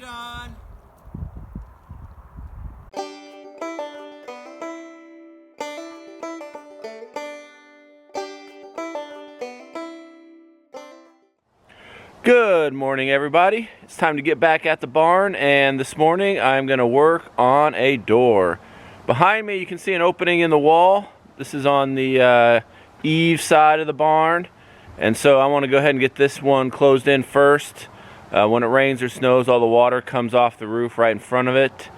on. Good morning, everybody. It's time to get back at the barn, and this morning I'm going to work on a door. Behind me you can see an opening in the wall. This is on the eave side of the barn, and so I want to go ahead and get this one closed in first. When it rains or snows, all the water comes off the roof right in front of it,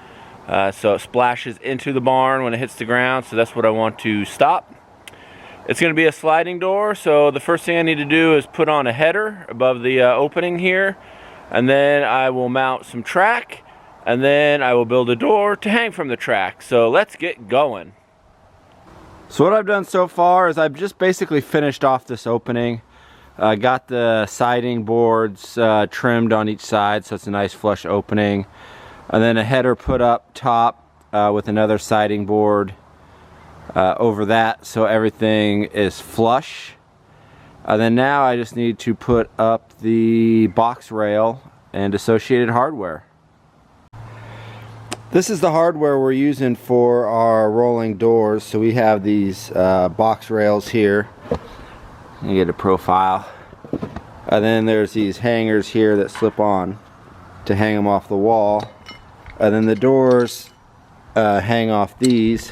so it splashes into the barn when it hits the ground, so that's what I want to stop. It's going to be a sliding door, so the first thing I need to do is put on a header above the opening here, and then I will mount some track, and then I will build a door to hang from the track. So let's get going. So what I've done so far is I've just basically finished off this opening. Got the siding boards trimmed on each side, so it's a nice flush opening, and then a header put up top with another siding board over that, so everything is flush. Then now I just need to put up the box rail and associated hardware. This is the hardware we're using for our rolling doors. So we have these box rails here. You get a profile, and then there's these hangers here that slip on to hang them off the wall, and then the doors hang off these,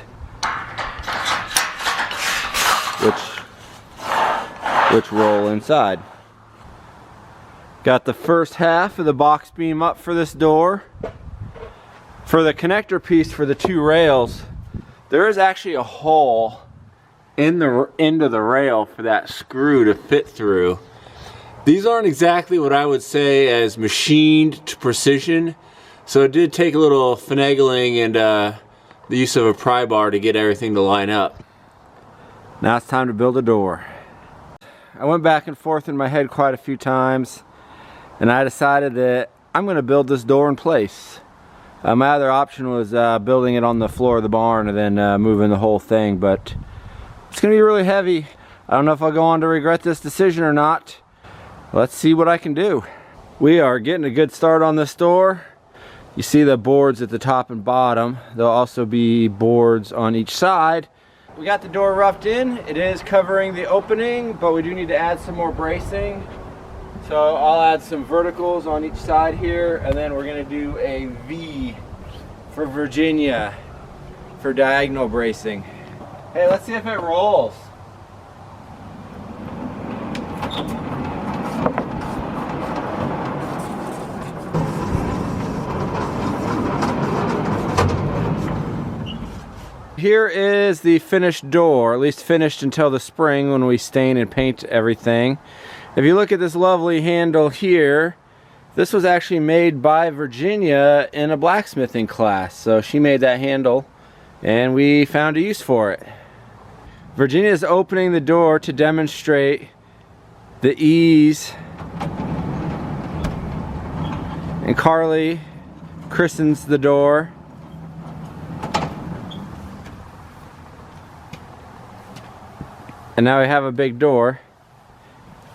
which roll inside. Got the first half of the box beam up for this door. For the connector piece for the two rails, there is actually a hole in the end of the rail for that screw to fit through. These aren't exactly what I would say as machined to precision, so it did take a little finagling and the use of a pry bar to get everything to line up. Now it's time to build a door. I went back and forth in my head quite a few times, and I decided that I'm going to build this door in place. My other option was building it on the floor of the barn and then moving the whole thing, but it's going to be really heavy. I don't know if I'll go on to regret this decision or not. Let's see what I can do. We are getting a good start on this door. You see the boards at the top and bottom. There'll also be boards on each side. We got the door roughed in. It is covering the opening, but we do need to add some more bracing. So I'll add some verticals on each side here, and then we're going to do a V for Virginia for diagonal bracing. Hey, let's see if it rolls. Here is the finished door, at least finished until the spring when we stain and paint everything. If you look at this lovely handle here, this was actually made by Virginia in a blacksmithing class. So she made that handle and we found a use for it. Virginia is opening the door to demonstrate the ease, and Carly christens the door. And now we have a big door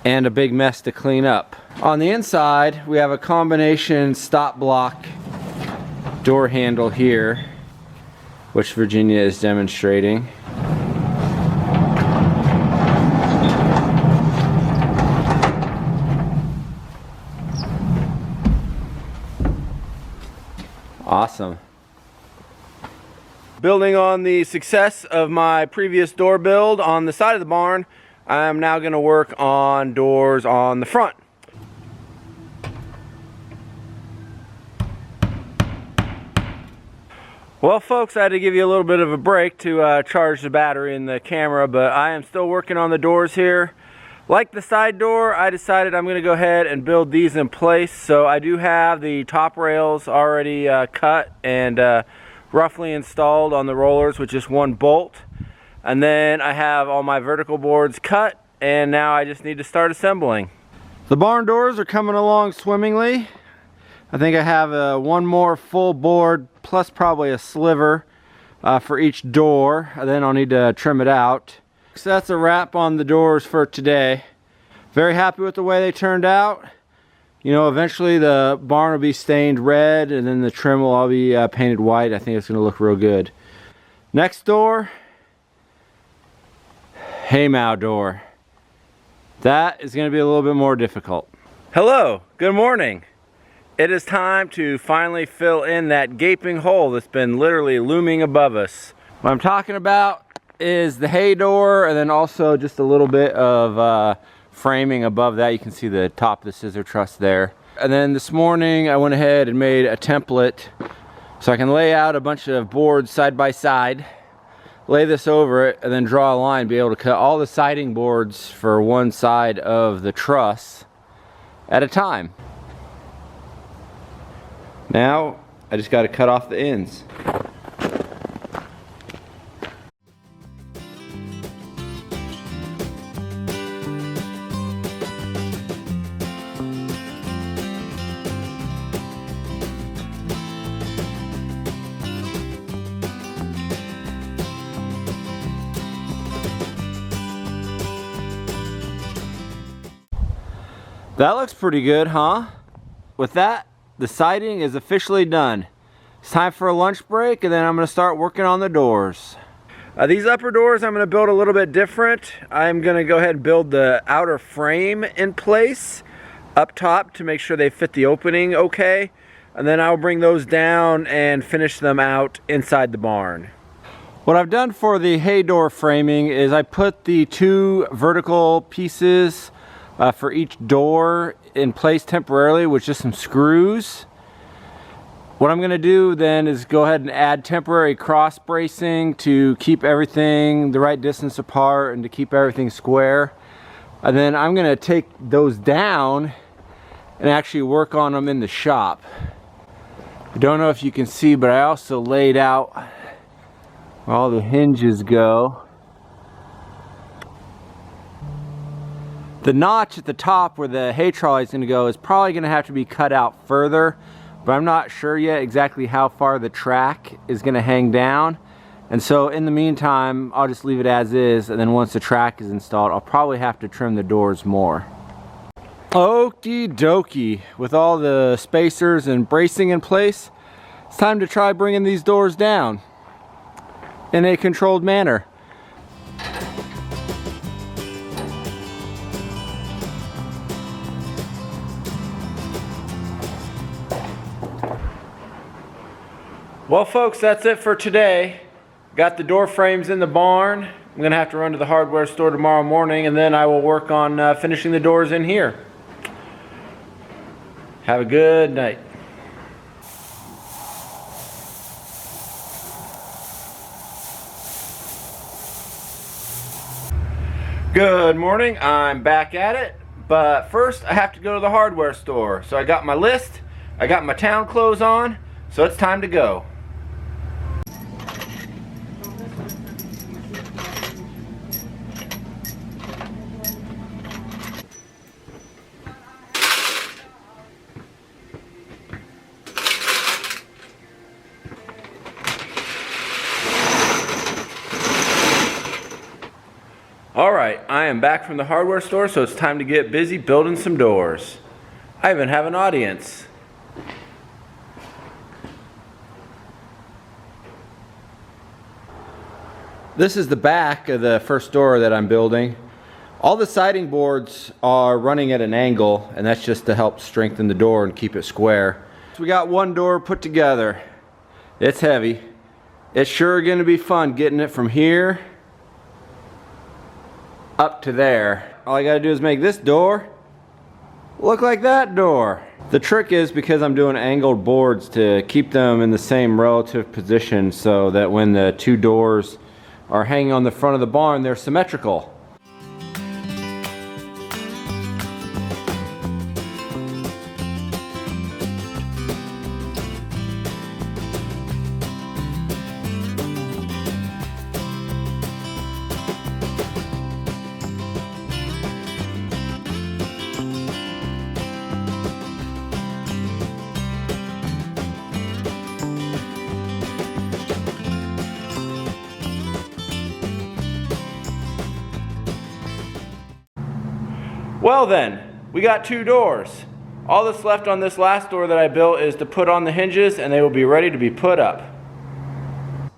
and a big mess to clean up. On the inside, we have a combination stop block door handle here, which Virginia is demonstrating. Awesome. Building on the success of my previous door build on the side of the barn, I'm now going to work on doors on the front. Well folks, I had to give you a little bit of a break to charge the battery in the camera, but I am still working on the doors here. Like the side door, I decided I'm going to go ahead and build these in place. So I do have the top rails already cut and roughly installed on the rollers with just one bolt, and then I have all my vertical boards cut, and now I just need to start assembling. The barn doors are coming along swimmingly. I think I have one more full board plus probably a sliver for each door, and then I'll need to trim it out. So that's a wrap on the doors for today. Very happy with the way they turned out. You know, eventually the barn will be stained red and then the trim will all be painted white. I think it's going to look real good. Next door, haymow door. That is going to be a little bit more difficult. Hello, good morning. It is time to finally fill in that gaping hole that's been literally looming above us. What I'm talking about is the hay door, and then also just a little bit of framing above that. You can see the top of the scissor truss there. And then this morning I went ahead and made a template so I can lay out a bunch of boards side by side, lay this over it, and then draw a line, be able to cut all the siding boards for one side of the truss at a time. Now I just got to cut off the ends. That looks pretty good, huh? With that, the siding is officially done. It's time for a lunch break, and then I'm going to start working on the doors. These upper doors I'm going to build a little bit different. I'm going to go ahead and build the outer frame in place up top to make sure they fit the opening okay. And then I'll bring those down and finish them out inside the barn. What I've done for the hay door framing is I put the two vertical pieces for each door in place temporarily with just some screws. What I'm going to do then is go ahead and add temporary cross bracing to keep everything the right distance apart and to keep everything square. And then I'm going to take those down and actually work on them in the shop. I don't know if you can see, but I also laid out where all the hinges go. The notch at the top where the hay trolley is going to go is probably going to have to be cut out further, but I'm not sure yet exactly how far the track is going to hang down. And so in the meantime, I'll just leave it as is, and then once the track is installed, I'll probably have to trim the doors more. Okie dokie, with all the spacers and bracing in place, it's time to try bringing these doors down in a controlled manner. Well folks, that's it for today. Got the door frames in the barn. I'm gonna have to run to the hardware store tomorrow morning, and then I will work on finishing the doors in here. Have a good night. Good morning, I'm back at it, but first I have to go to the hardware store. So I got my list, I got my town clothes on, so it's time to go. Alright, I am back from the hardware store, so it's time to get busy building some doors. I even have an audience. This is the back of the first door that I'm building. All the siding boards are running at an angle, and that's just to help strengthen the door and keep it square. So we got one door put together. It's heavy. It's sure going to be fun getting it from here up to there. All I gotta do is make this door look like that door. The trick is, because I'm doing angled boards, to keep them in the same relative position so that when the two doors are hanging on the front of the barn, they're symmetrical. Well then, we got two doors. All that's left on this last door that I built is to put on the hinges, and they will be ready to be put up.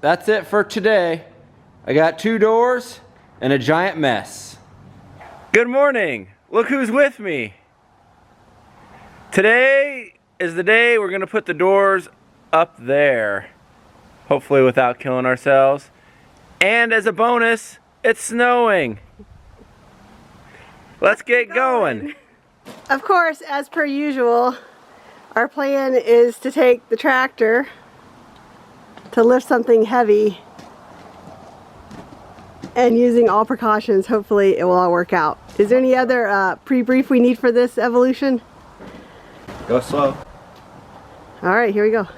That's it for today. I got 2 doors and a giant mess. Good morning. Look who's with me. Today is the day we're gonna put the doors up there. Hopefully without killing ourselves. And as a bonus, it's snowing. Let's get going. Of course, as per usual, our plan is to take the tractor to lift something heavy, and using all precautions, hopefully it will all work out. Is there any other pre-brief we need for this evolution? Go slow. All right, here we go.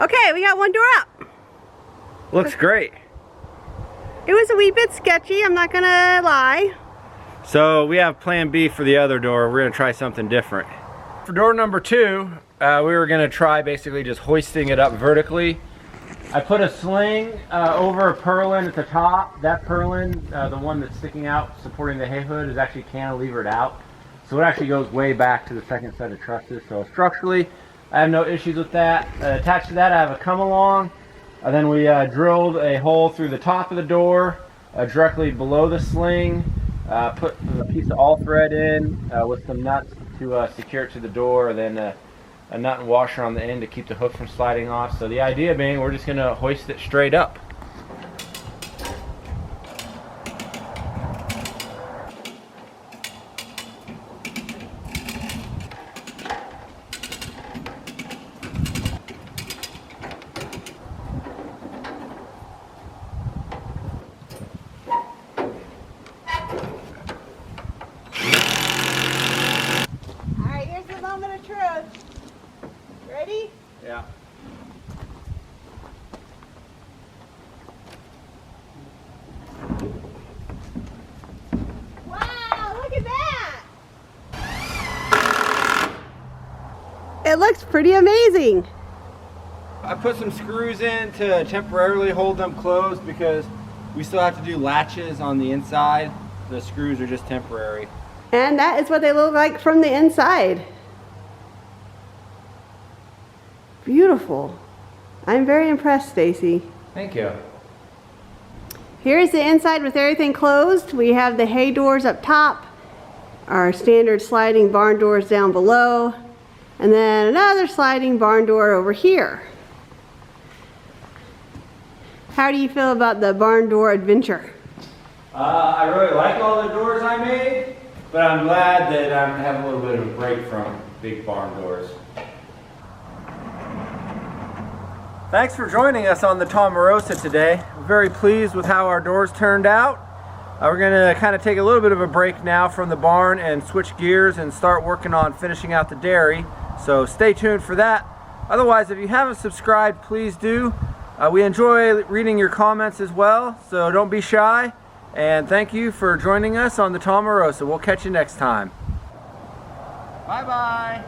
Okay, we got 1 door up. Looks great. It was a wee bit sketchy, I'm not gonna lie. So we have plan B for the other door. We're gonna try something different. For door number 2, we were gonna try basically just hoisting it up vertically. I put a sling over a purlin at the top. That purlin, the one that's sticking out supporting the hay hood, is actually cantilevered out. So it actually goes way back to the second set of trusses. So structurally, I have no issues with that. Attached to that, I have a come along. Then we drilled a hole through the top of the door, directly below the sling. Put a piece of all thread in with some nuts to secure it to the door, and then a nut and washer on the end to keep the hook from sliding off. So the idea being, we're just gonna hoist it straight up. Ready? Yeah. Wow, look at that! It looks pretty amazing. I put some screws in to temporarily hold them closed because we still have to do latches on the inside. The screws are just temporary. And that is what they look like from the inside. Beautiful. I'm very impressed, Stacy. Thank you. Here's the inside with everything closed. We have the hay doors up top, our standard sliding barn doors down below, and then another sliding barn door over here. How do you feel about the barn door adventure? I really like all the doors I made, but I'm glad that I have a little bit of a break from big barn doors. Thanks for joining us on the Tomarosa today. We're very pleased with how our doors turned out. We're gonna kind of take a little bit of a break now from the barn and switch gears and start working on finishing out the dairy. So stay tuned for that. Otherwise, if you haven't subscribed, please do. We enjoy reading your comments as well, so don't be shy. And thank you for joining us on the Tomarosa. We'll catch you next time. Bye-bye.